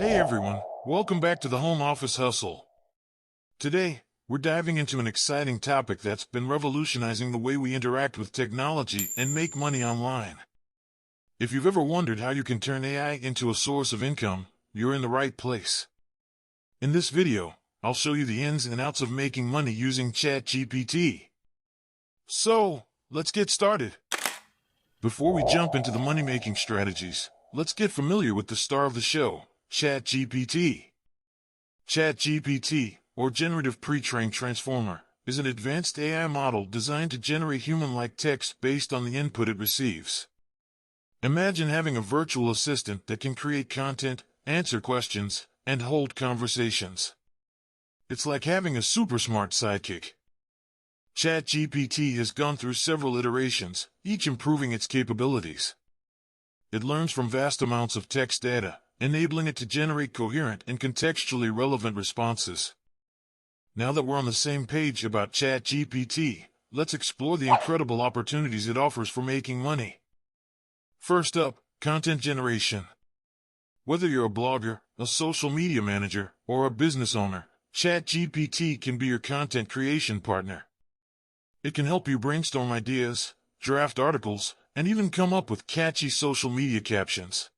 Hey everyone, welcome back to the Home Office Hustle. Today, we're diving into an exciting topic that's been revolutionizing the way we interact with technology and make money online. If you've ever wondered how you can turn AI into a source of income, you're in the right place. In this video, I'll show you the ins and outs of making money using Chat GPT. So, let's get started. Before we jump into the money-making strategies, let's get familiar with the star of the show, Chat GPT. Chat GPT, or Generative Pre-trained Transformer, is an advanced AI model designed to generate human-like text based on the input it receives. Imagine having a virtual assistant that can create content, answer questions, and hold conversations. It's like having a super smart sidekick. Chat GPT has gone through several iterations, each improving its capabilities. It learns from vast amounts of text data, enabling it to generate coherent and contextually relevant responses. Now that we're on the same page about Chat GPT, let's explore the incredible opportunities it offers for making money. First up, content generation. Whether you're a blogger, a social media manager, or a business owner, Chat GPT can be your content creation partner. It can help you brainstorm ideas, draft articles, and even come up with catchy social media captions.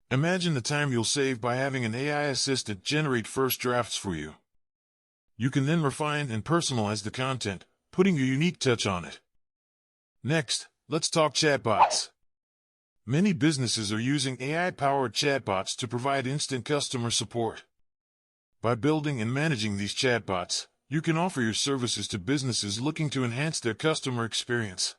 Imagine the time you'll save by having an AI assistant generate first drafts for you. You can then refine and personalize the content, putting your unique touch on it. Next, let's talk chatbots. Many businesses are using AI-powered chatbots to provide instant customer support. By building and managing these chatbots, you can offer your services to businesses looking to enhance their customer experience.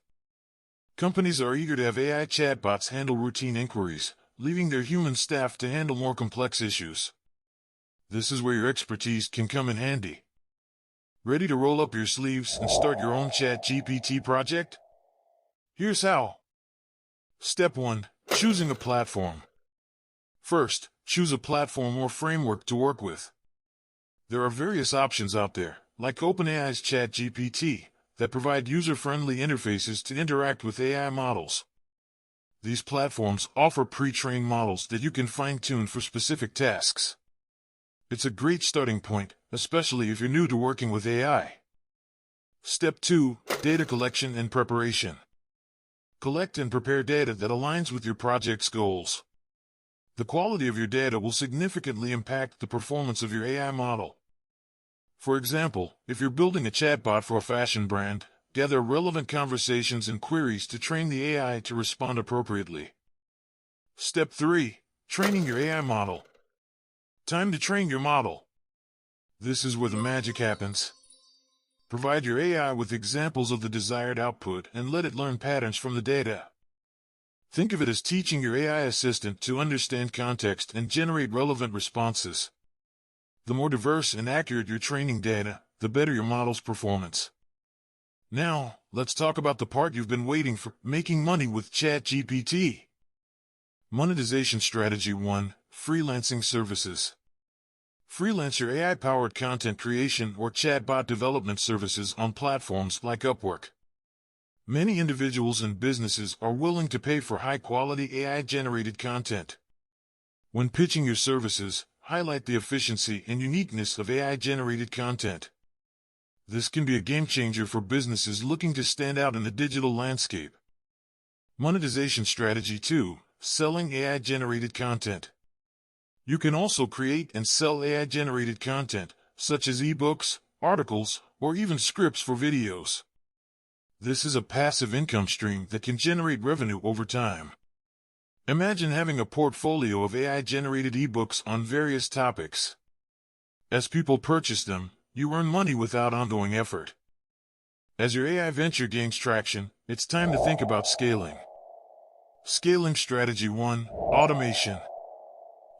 Companies are eager to have AI chatbots handle routine inquiries, leaving their human staff to handle more complex issues. This is where your expertise can come in handy. Ready to roll up your sleeves and start your own Chat GPT project? Here's how. Step 1. Choosing a platform. First, choose a platform or framework to work with. There are various options out there, like OpenAI's Chat GPT, that provide user-friendly interfaces to interact with AI models. These platforms offer pre-trained models that you can fine-tune for specific tasks. It's a great starting point, especially if you're new to working with AI. Step 2. Data collection and preparation. Collect and prepare data that aligns with your project's goals. The quality of your data will significantly impact the performance of your AI model. For example, if you're building a chatbot for a fashion brand, gather relevant conversations and queries to train the AI to respond appropriately. Step 3. Training your AI model. Time to train your model. This is where the magic happens. Provide your AI with examples of the desired output and let it learn patterns from the data. Think of it as teaching your AI assistant to understand context and generate relevant responses. The more diverse and accurate your training data, the better your model's performance. Now, let's talk about the part you've been waiting for, making money with Chat GPT. Monetization Strategy 1. Freelancing Services. Freelancer AI-powered content creation or chatbot development services on platforms like Upwork. Many individuals and businesses are willing to pay for high-quality AI-generated content. When pitching your services, highlight the efficiency and uniqueness of AI-generated content. This can be a game-changer for businesses looking to stand out in the digital landscape. Monetization Strategy 2. Selling AI-generated content. You can also create and sell AI-generated content, such as ebooks, articles, or even scripts for videos. This is a passive income stream that can generate revenue over time. Imagine having a portfolio of AI-generated ebooks on various topics. As people purchase them, you earn money without ongoing effort. As your AI venture gains traction, it's time to think about scaling. Scaling Strategy 1. Automation.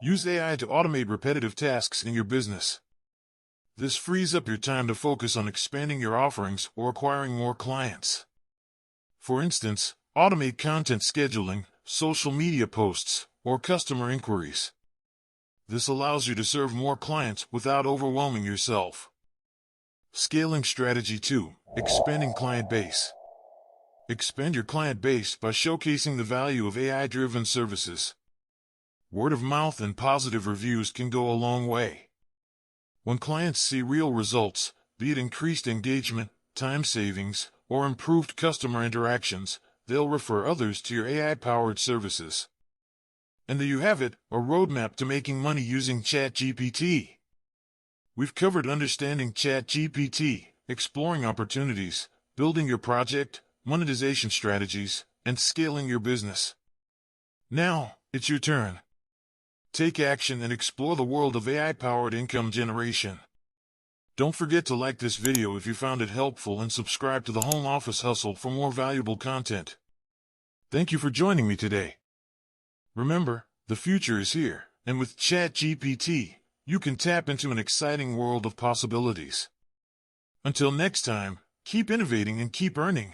Use AI to automate repetitive tasks in your business. This frees up your time to focus on expanding your offerings or acquiring more clients. For instance, automate content scheduling, social media posts, or customer inquiries. This allows you to serve more clients without overwhelming yourself. Scaling Strategy 2. Expanding client base. Expand your client base by showcasing the value of AI-driven services. Word of mouth and positive reviews can go a long way. When clients see real results, be it increased engagement, time savings, or improved customer interactions, they'll refer others to your AI-powered services. And there you have it, a roadmap to making money using Chat GPT. We've covered understanding Chat GPT, exploring opportunities, building your project, monetization strategies, and scaling your business. Now, it's your turn. Take action and explore the world of AI-powered income generation. Don't forget to like this video if you found it helpful and subscribe to the Home Office Hustle for more valuable content. Thank you for joining me today. Remember, the future is here, and with Chat GPT, you can tap into an exciting world of possibilities. Until next time, keep innovating and keep earning.